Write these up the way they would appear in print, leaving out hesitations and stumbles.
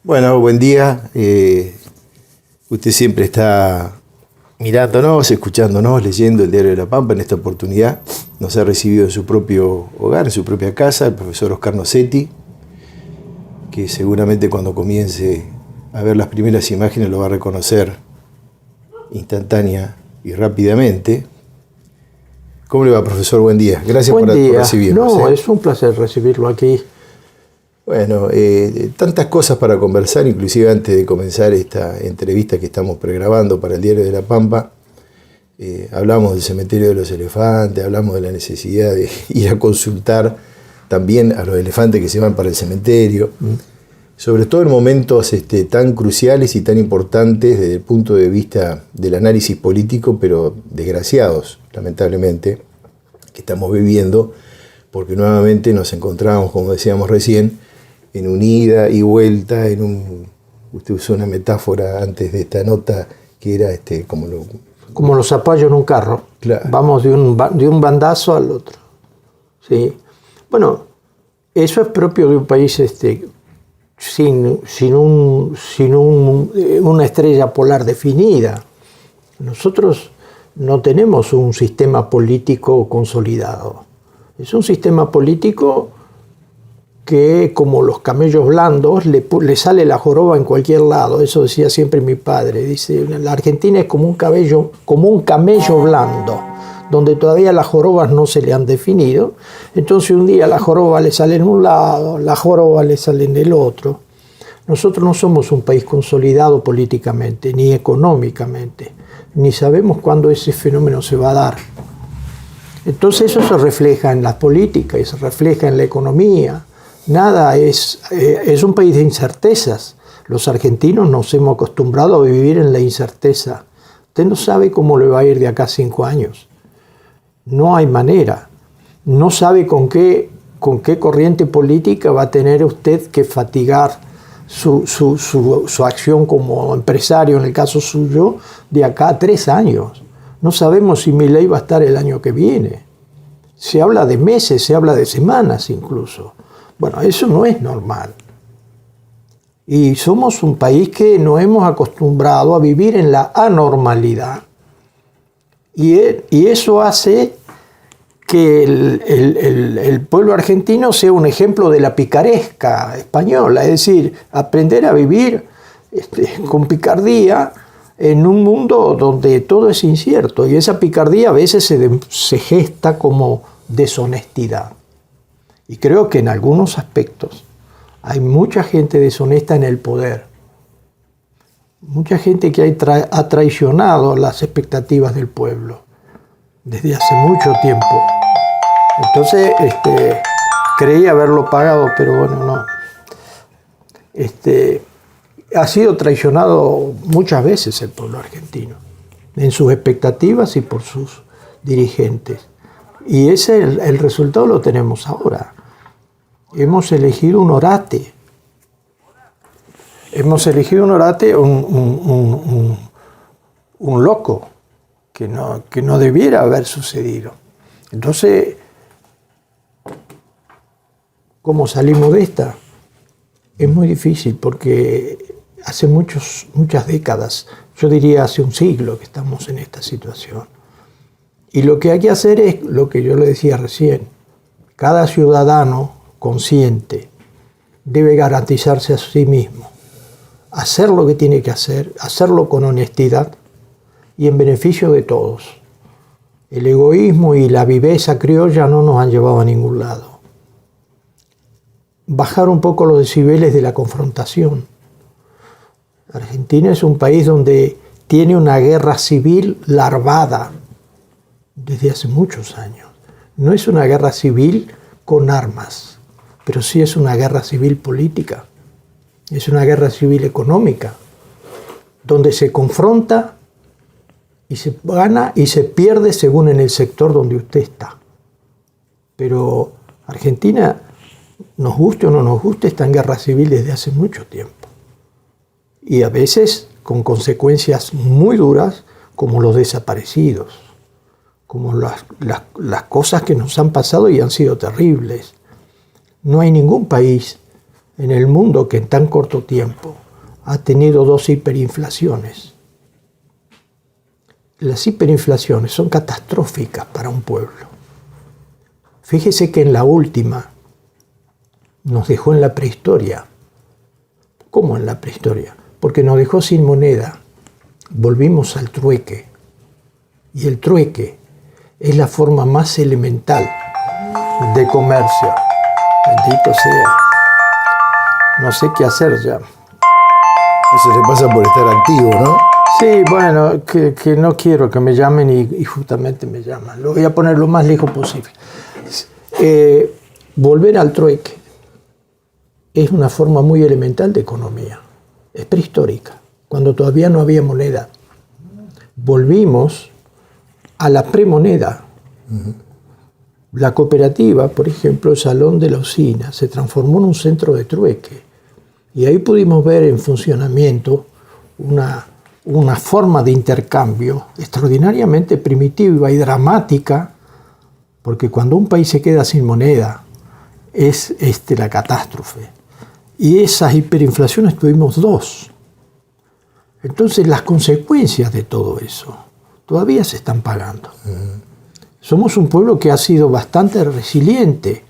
Bueno, buen día. Usted siempre está mirándonos, escuchándonos, leyendo el Diario de la Pampa. En esta oportunidad nos ha recibido en su propio hogar, en su propia casa, el profesor Oscar Nocetti, que seguramente cuando comience a ver las primeras imágenes lo va a reconocer instantánea y rápidamente. ¿Cómo le va, profesor? Buen día. Gracias por recibirnos. No, es un placer recibirlo aquí. Bueno, tantas cosas para conversar, inclusive antes de comenzar esta entrevista que estamos pregrabando para el Diario de la Pampa. Hablamos del cementerio de los elefantes, hablamos de la necesidad de ir a consultar también a los elefantes que se van para el cementerio, sobre todo en momentos tan cruciales y tan importantes desde el punto de vista del análisis político, pero desgraciados, lamentablemente, que estamos viviendo, porque nuevamente nos encontramos, como decíamos recién, en un ida y vuelta, usted usó una metáfora antes de esta nota, que era como los zapallos en un carro. Claro. Vamos de un bandazo al otro. ¿Sí? Bueno, eso es propio de un país sin una estrella polar definida. Nosotros no tenemos un sistema político consolidado. Es un sistema político que, como los camellos blandos, le sale la joroba en cualquier lado. Eso decía siempre mi padre. Dice, la Argentina es como un camello blando, donde todavía las jorobas no se le han definido. Entonces un día la joroba le sale en un lado, la joroba le sale en el otro. Nosotros no somos un país consolidado políticamente, ni económicamente, ni sabemos cuándo ese fenómeno se va a dar. Entonces eso se refleja en la política y se refleja en la economía. Nada es un país de incertezas. Los argentinos nos hemos acostumbrado a vivir en la incerteza. Usted no sabe cómo le va a ir de acá a 5 años. No hay manera. No sabe con qué corriente política va a tener usted que fatigar su acción como empresario, en el caso suyo, de acá a 3 años. No sabemos si Milei va a estar el año que viene. Se habla de meses, se habla de semanas incluso. Bueno, eso no es normal. Y somos un país que nos hemos acostumbrado a vivir en la anormalidad. Y eso hace que el pueblo argentino sea un ejemplo de la picaresca española. Es decir, aprender a vivir con picardía en un mundo donde todo es incierto. Y esa picardía a veces se gesta como deshonestidad. Y creo que en algunos aspectos hay mucha gente deshonesta en el poder. Mucha gente que ha traicionado las expectativas del pueblo desde hace mucho tiempo. Entonces, creí haberlo pagado, pero bueno, no. Ha sido traicionado muchas veces el pueblo argentino, en sus expectativas y por sus dirigentes. Y el resultado lo tenemos ahora. Hemos elegido un orate. Hemos elegido un orate, un loco, que no debiera haber sucedido. Entonces, ¿cómo salimos de esta? Es muy difícil porque hace muchas décadas, yo diría hace un siglo que estamos en esta situación. Y lo que hay que hacer es lo que yo le decía recién. Cada ciudadano consciente debe garantizarse a sí mismo, hacer lo que tiene que hacer, hacerlo con honestidad y en beneficio de todos. El egoísmo y la viveza criolla no nos han llevado a ningún lado. Bajar un poco los decibeles de la confrontación. Argentina es un país donde tiene una guerra civil larvada desde hace muchos años. No es una guerra civil con armas, pero sí es una guerra civil política, es una guerra civil económica, donde se confronta y se gana y se pierde según en el sector donde usted está. Pero Argentina, nos guste o no nos guste, está en guerra civil desde hace mucho tiempo. Y a veces con consecuencias muy duras, como los desaparecidos, como las cosas que nos han pasado y han sido terribles. No hay ningún país en el mundo que en tan corto tiempo ha tenido 2 hiperinflaciones. Las hiperinflaciones son catastróficas para un pueblo. Fíjese que en la última nos dejó en la prehistoria. ¿Cómo en la prehistoria? Porque nos dejó sin moneda. Volvimos al trueque. Y el trueque es la forma más elemental de comercio. Bendito sea. No sé qué hacer ya. Eso le pasa por estar activo, ¿no? Sí, bueno, que no quiero que me llamen y justamente me llaman. Lo voy a poner lo más lejos posible. Volver al trueque es una forma muy elemental de economía. Es prehistórica, cuando todavía no había moneda. Volvimos a la premoneda. La cooperativa, por ejemplo, el Salón de la Usina, se transformó en un centro de trueque. Y ahí pudimos ver en funcionamiento una forma de intercambio extraordinariamente primitiva y dramática, porque cuando un país se queda sin moneda es la catástrofe. Y esas hiperinflaciones tuvimos 2. Entonces las consecuencias de todo eso todavía se están pagando. Somos un pueblo que ha sido bastante resiliente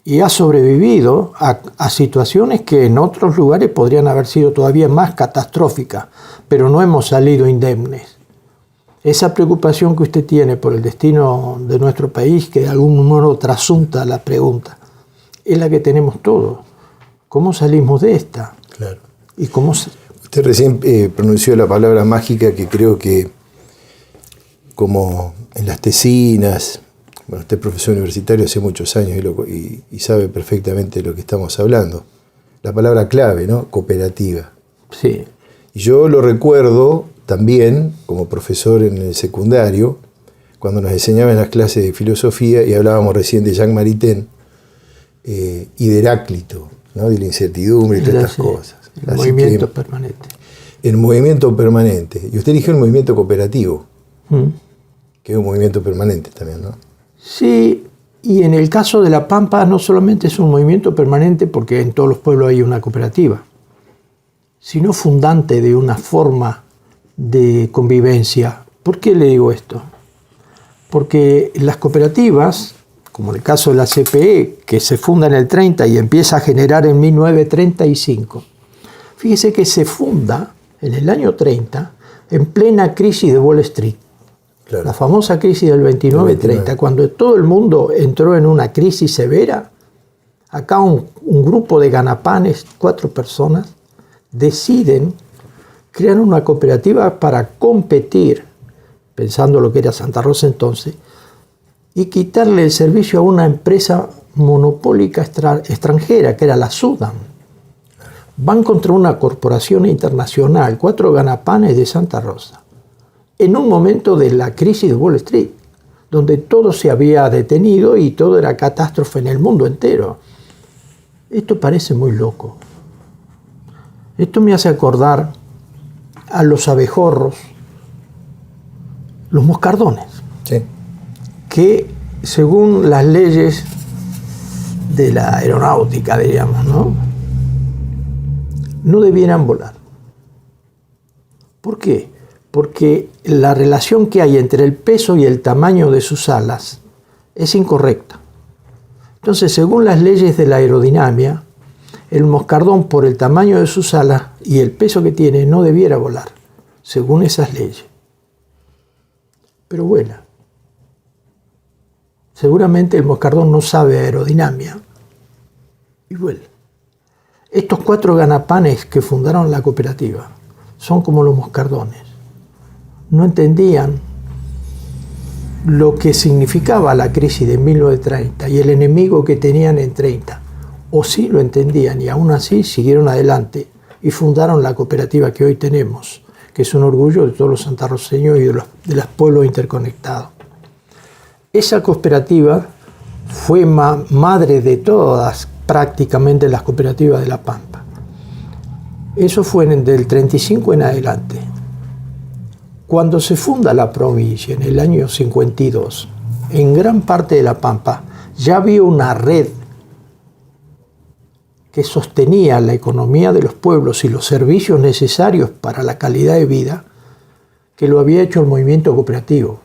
y ha sobrevivido a situaciones que en otros lugares podrían haber sido todavía más catastróficas, pero no hemos salido indemnes. Esa preocupación que usted tiene por el destino de nuestro país, que de algún modo trasunta la pregunta, es la que tenemos todos. ¿Cómo salimos de esta? Claro. ¿Y cómo Usted recién pronunció la palabra mágica que creo que, como en las tesinas, bueno, usted es profesor universitario hace muchos años y sabe perfectamente de lo que estamos hablando. La palabra clave, ¿no? Cooperativa. Sí. Y yo lo recuerdo también como profesor en el secundario, cuando nos enseñaban en las clases de filosofía y hablábamos recién de Jean Maritain y de Heráclito, ¿no? De la incertidumbre y todas estas cosas. El movimiento permanente. El movimiento permanente. Y usted eligió el movimiento cooperativo, que es un movimiento permanente también, ¿no? Sí, y en el caso de La Pampa no solamente es un movimiento permanente porque en todos los pueblos hay una cooperativa, sino fundante de una forma de convivencia. ¿Por qué le digo esto? Porque las cooperativas, como en el caso de la CPE, que se funda en el 30 y empieza a generar en 1935, fíjese que se funda en el año 30 en plena crisis de Wall Street. Claro. La famosa crisis del 29-30, cuando todo el mundo entró en una crisis severa, acá un grupo de ganapanes, 4 personas, deciden crear una cooperativa para competir, pensando lo que era Santa Rosa entonces, y quitarle el servicio a una empresa monopólica extranjera, que era la Sudan. Van contra una corporación internacional, 4 ganapanes de Santa Rosa, en un momento de la crisis de Wall Street, donde todo se había detenido y todo era catástrofe en el mundo entero. Esto parece muy loco. Esto me hace acordar a los abejorros, los moscardones, sí, que según las leyes de la aeronáutica, diríamos, no debieran volar. ¿Por qué? Porque la relación que hay entre el peso y el tamaño de sus alas es incorrecta. Entonces, según las leyes de la aerodinámica, el moscardón, por el tamaño de sus alas y el peso que tiene, no debiera volar, según esas leyes. Pero vuela. Seguramente el moscardón no sabe aerodinámica y vuela. Estos 4 ganapanes que fundaron la cooperativa son como los moscardones. No entendían lo que significaba la crisis de 1930 y el enemigo que tenían en 30. O sí lo entendían y aún así siguieron adelante y fundaron la cooperativa que hoy tenemos, que es un orgullo de todos los santarroceños y de los pueblos interconectados. Esa cooperativa fue madre de todas prácticamente las cooperativas de La Pampa. Eso fue del 35 en adelante. Cuando se funda la provincia en el año 52, en gran parte de La Pampa ya había una red que sostenía la economía de los pueblos y los servicios necesarios para la calidad de vida, que lo había hecho el movimiento cooperativo.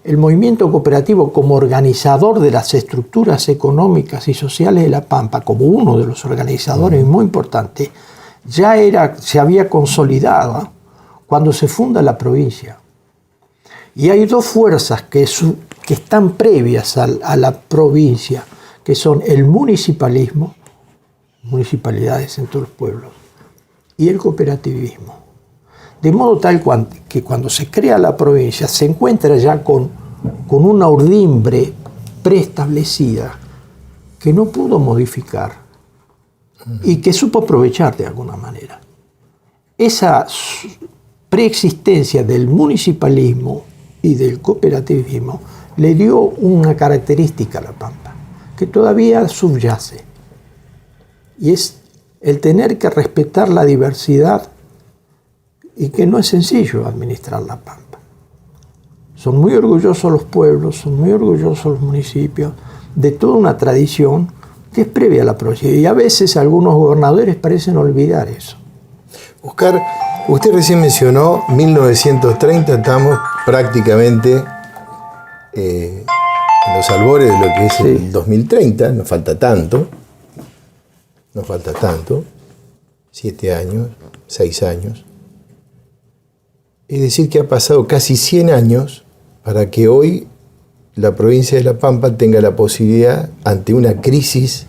El movimiento cooperativo, como organizador de las estructuras económicas y sociales de La Pampa, como uno de los organizadores muy importantes, se había consolidado cuando se funda la provincia. Y hay dos fuerzas que están previas a la provincia, que son el municipalismo, municipalidades en todos los pueblos, y el cooperativismo. De modo tal que cuando se crea la provincia se encuentra ya con una urdimbre preestablecida que no pudo modificar y que supo aprovechar de alguna manera. Esa preexistencia del municipalismo y del cooperativismo le dio una característica a La Pampa, que todavía subyace, y es el tener que respetar la diversidad, y que no es sencillo administrar La Pampa. Son muy orgullosos los pueblos, son muy orgullosos los municipios de toda una tradición que es previa a la provincia, y a veces algunos gobernadores parecen olvidar eso. Oscar, usted recién mencionó 1930, estamos prácticamente en los albores de lo que es el 2030, nos falta tanto, 7 años, 6 años. Es decir, que ha pasado casi 100 años para que hoy la provincia de La Pampa tenga la posibilidad, ante una crisis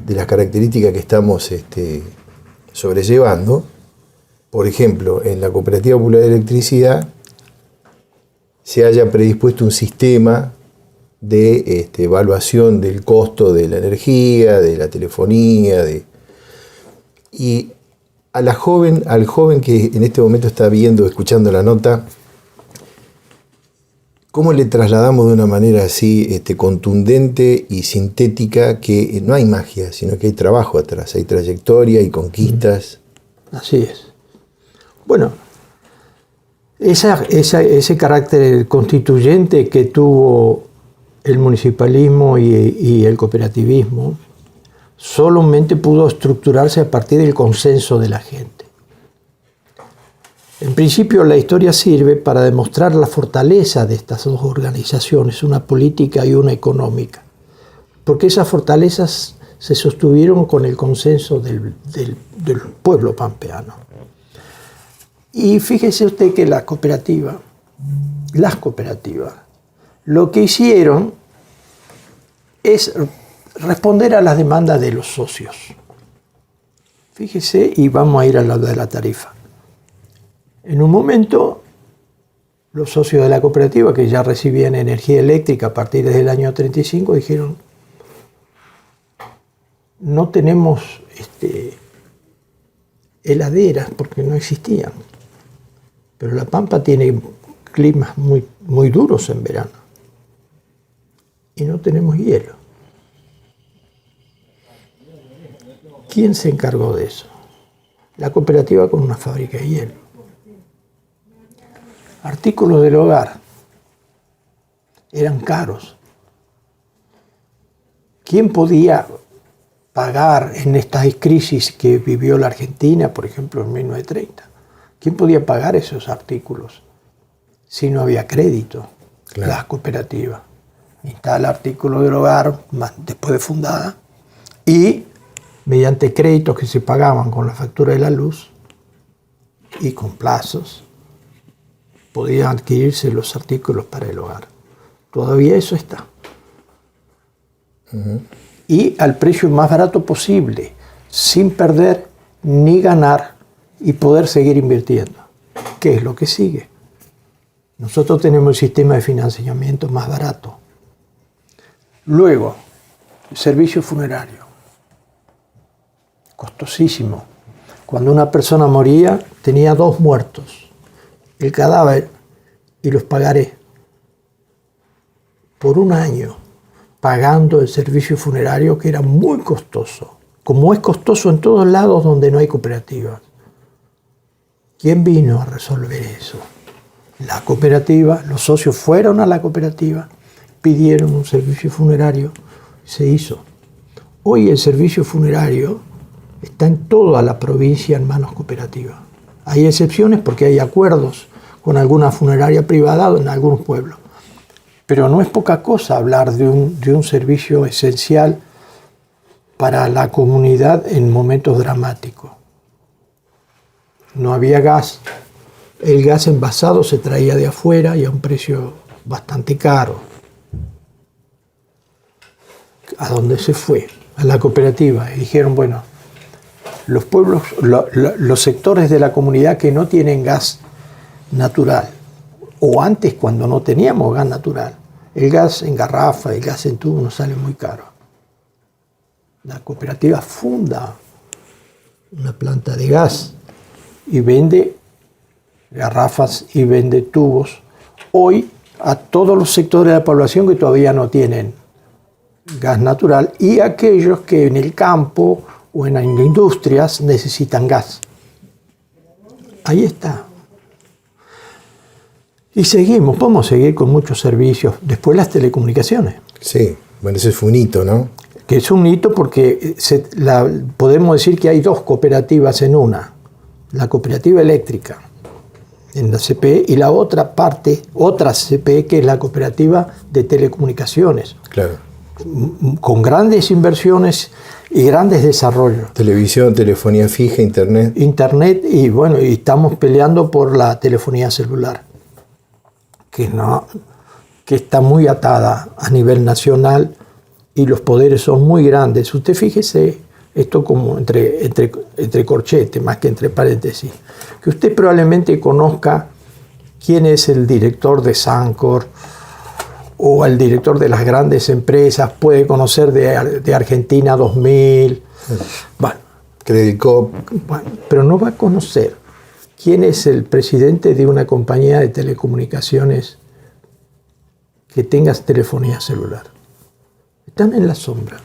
de las características que estamos sobrellevando. Por ejemplo, en la Cooperativa Popular de Electricidad se haya predispuesto un sistema de evaluación del costo de la energía, de la telefonía, y al joven que en este momento está viendo, escuchando la nota, ¿cómo le trasladamos de una manera así contundente y sintética que no hay magia, sino que hay trabajo atrás, hay trayectoria y conquistas? Así es. Bueno, ese carácter constituyente que tuvo el municipalismo y el cooperativismo solamente pudo estructurarse a partir del consenso de la gente. En principio, la historia sirve para demostrar la fortaleza de estas dos organizaciones, una política y una económica, porque esas fortalezas se sostuvieron con el consenso del pueblo pampeano. Y fíjese usted que las cooperativas, lo que hicieron es responder a las demandas de los socios. Fíjese, y vamos a ir a la de la tarifa. En un momento, los socios de la cooperativa, que ya recibían energía eléctrica a partir del año 35, dijeron: no tenemos heladeras, porque no existían. Pero La Pampa tiene climas muy, muy duros en verano. Y no tenemos hielo. ¿Quién se encargó de eso? La cooperativa con una fábrica de hielo. Artículos del hogar. Eran caros. ¿Quién podía pagar en estas crisis que vivió la Argentina, por ejemplo, en 1930? ¿Quién podía pagar esos artículos si no había crédito? Claro. Las cooperativas. Instala artículos del hogar después de fundada y mediante créditos que se pagaban con la factura de la luz y con plazos, podían adquirirse los artículos para el hogar. Todavía eso está. Uh-huh. Y al precio más barato posible, sin perder ni ganar, y poder seguir invirtiendo. ¿Qué es lo que sigue? Nosotros tenemos el sistema de financiamiento más barato. Luego, el servicio funerario. Costosísimo. Cuando una persona moría, tenía 2 muertos. El cadáver y los pagarés. Por 1 año, pagando el servicio funerario, que era muy costoso. Como es costoso en todos lados donde no hay cooperativas. ¿Quién vino a resolver eso? La cooperativa, los socios fueron a la cooperativa, pidieron un servicio funerario, se hizo. Hoy el servicio funerario está en toda la provincia en manos cooperativas. Hay excepciones porque hay acuerdos con alguna funeraria privada en algunos pueblos. Pero no es poca cosa hablar de un servicio esencial para la comunidad en momentos dramáticos. No había gas. El gas envasado se traía de afuera y a un precio bastante caro. ¿A dónde se fue? A la cooperativa. Y dijeron, bueno, los pueblos, los sectores de la comunidad que no tienen gas natural, o antes cuando no teníamos gas natural, el gas en garrafa, el gas en tubo nos sale muy caro. La cooperativa funda una planta de gas y vende garrafas y vende tubos hoy a todos los sectores de la población que todavía no tienen gas natural y aquellos que en el campo o en industrias necesitan gas. Ahí está. Y seguimos, podemos seguir con muchos servicios. Después las telecomunicaciones. Sí, bueno, ese fue un hito, ¿no? Que es un hito porque podemos decir que hay dos cooperativas en una. La cooperativa eléctrica en la CPE y la otra parte, otra CPE, que es la cooperativa de telecomunicaciones. Claro. Con grandes inversiones y grandes desarrollos. Televisión, telefonía fija, internet. Internet y bueno, y estamos peleando por la telefonía celular, que está muy atada a nivel nacional y los poderes son muy grandes. Usted fíjese, esto como entre corchetes, más que entre paréntesis, que usted probablemente conozca quién es el director de Sancor o el director de las grandes empresas, puede conocer de Argentina 2000, bueno, Credit Corp. bueno, pero no va a conocer quién es el presidente de una compañía de telecomunicaciones que tenga telefonía celular. Están en la sombra.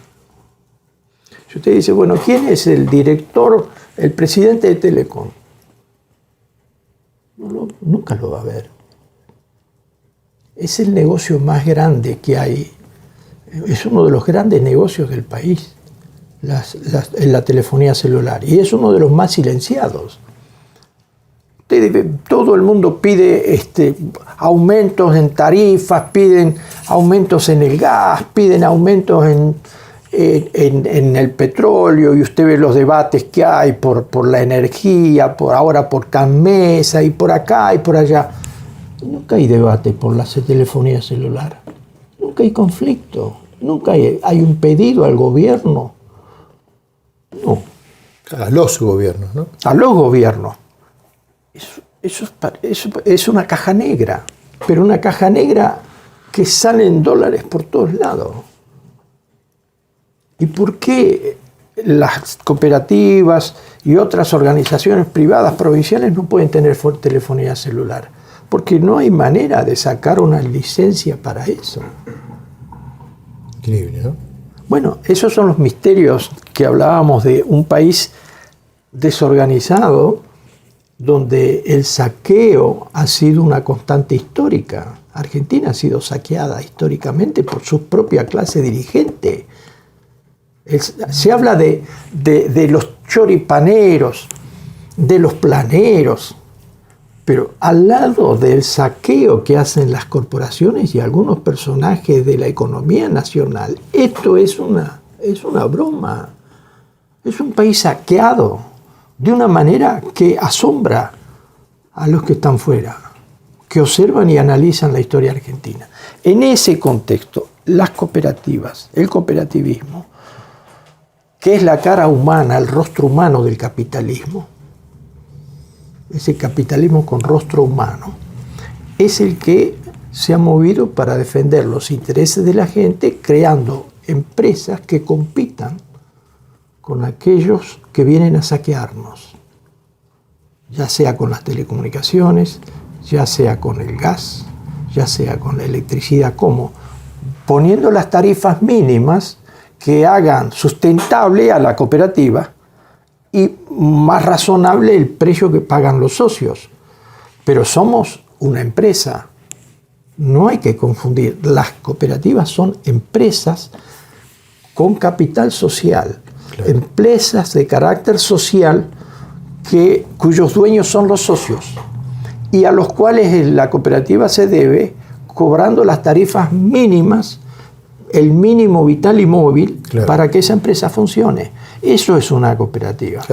Si usted dice, bueno, ¿quién es el director, el presidente de Telecom? Nunca lo va a ver. Es el negocio más grande que hay. Es uno de los grandes negocios del país, la telefonía celular. Y es uno de los más silenciados. Todo el mundo pide aumentos en tarifas, piden aumentos en el gas, piden aumentos en el petróleo, y usted ve los debates que hay por la energía, ahora por Canmesa, y por acá y por allá. Nunca hay debate por la telefonía celular. Nunca hay conflicto. Nunca hay un pedido al gobierno. No. A los gobiernos, ¿no? A los gobiernos. Eso es una caja negra, pero una caja negra que sale en dólares por todos lados. ¿Y por qué las cooperativas y otras organizaciones privadas provinciales no pueden tener telefonía celular? Porque no hay manera de sacar una licencia para eso. Increíble, ¿no? Bueno, esos son los misterios que hablábamos de un país desorganizado, donde el saqueo ha sido una constante histórica. Argentina ha sido saqueada históricamente por su propia clase dirigente. Se habla de los choripaneros, de los planeros, pero al lado del saqueo que hacen las corporaciones y algunos personajes de la economía nacional, esto es una broma. Es un país saqueado de una manera que asombra a los que están fuera, que observan y analizan la historia argentina. En ese contexto, las cooperativas, el cooperativismo, que es la cara humana, el rostro humano del capitalismo, ese capitalismo con rostro humano, es el que se ha movido para defender los intereses de la gente, creando empresas que compitan con aquellos que vienen a saquearnos, ya sea con las telecomunicaciones, ya sea con el gas, ya sea con la electricidad, como poniendo las tarifas mínimas que hagan sustentable a la cooperativa y más razonable el precio que pagan los socios. Pero somos una empresa, no hay que confundir, las cooperativas son empresas con capital social. Claro. Empresas de carácter social cuyos dueños son los socios y a los cuales la cooperativa se debe cobrando las tarifas mínimas, el mínimo vital y móvil, claro, para que esa empresa funcione. Eso es una cooperativa. Claro.